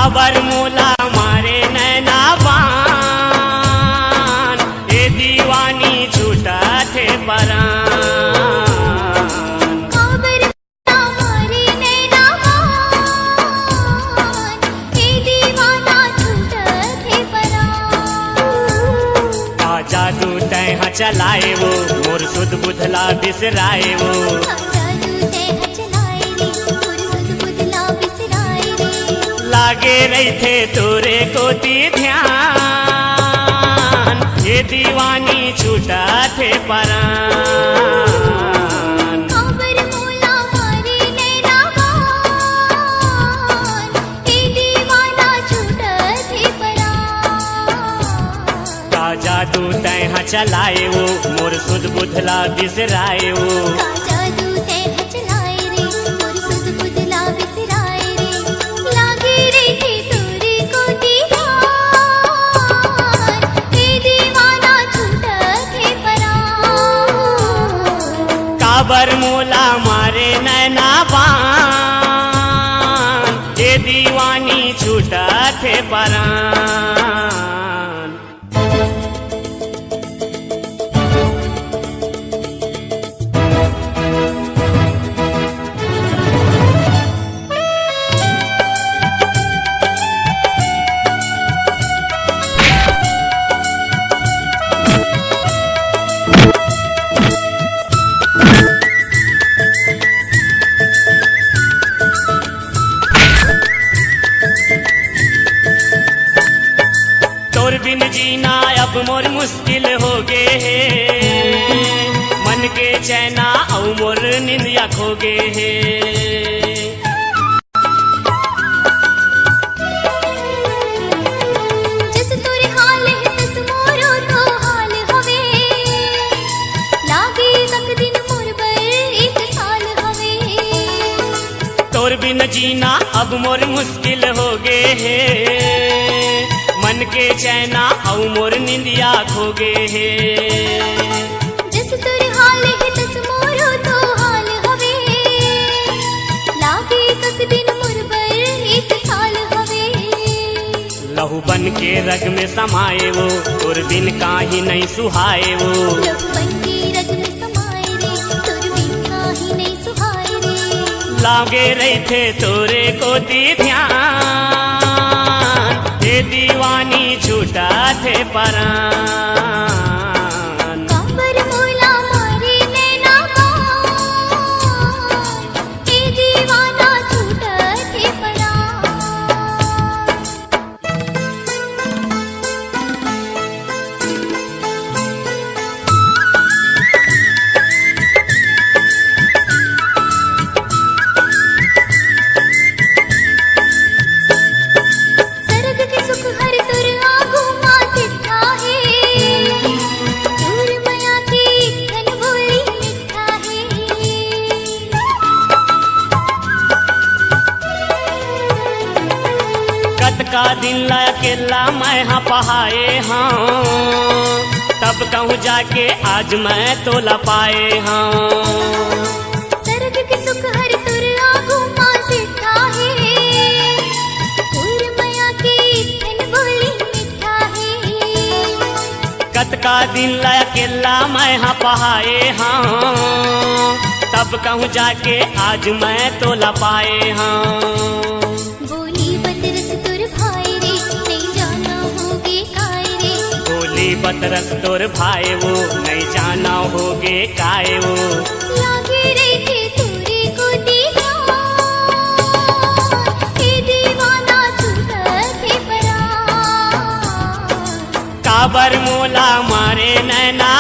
काबर मोला मारे नैना बान, ए दीवानी छूटा थे परान। काबर मोला मारे नैना बान, ए दीवाना छूटा थे परान। का जादू तैह चलाए वो मोर सुध बुधला बिसराए वो। लागे रही थे तोरे कोती ध्यान, ये दीवानी छूटा थे परान। काबर मोला मारे नैना बान, ए दीवाना छूटा थे परान। का जादू तैह चलाए वो मोर सुध बुधला बिसराए वो। काबर मोला मारे नैना बान, ये दीवानी छूटा थे परान। तोर बिन जीना अब मोर मुश्किल हो गे है, मन के चैना औ मोर निंदिया खो गे है। जिस तोरे हाल है तस मोरो तो हाल हवे, लागे तक दिन मोर पर एक साल हवे। तोर बिन जीना अब मोर मुश्किल हो गे है, मन के चैना औ मोर निंदिया खो गे है। जिस तोरे हाल है तस मोरो तो हाल हवे, लागे तक दिन मोर पर एक साल हवे। लहू बन के रग में समाए वो तोर बिन काहि नहीं सुहाए वो। लहू बन के रग में समाए रे, तोर बिन काहि नहीं सुहाए रे। लागे रही थे तोरे कोती ध्यान, ये दीवानी छूटा थे परान। काबर मोला मारे नैना बान, ए दीवाना छूटा थे परान। सरग के सुख हर तुर आगू मां सिद्धा है, दूर माया की घन बोली मिठा है। कत का दिन ला अकेला मैं हाँ पहाए हाँ, तब कहूँ जाके आज मैं तो लपाए हाँ। सरग के सुख हर तुर आगू मां सिद्धा है, दूर माया की घन बोली मिठा है। कत का दिन ला अकेला मैं हाँ पहाए हाँ, तब कहूँ जाके आज मैं तो लपाए हाँ। बोली बदरस तुर भाई रे, नहीं जाना होगे काय रे। बोली बतरस तोर भाई वो नहीं जाना होगे काए वो। लागे रही थे तोरे को दीवान, ए दीवाना छूटा थे परान। काबर मोला मारे नैना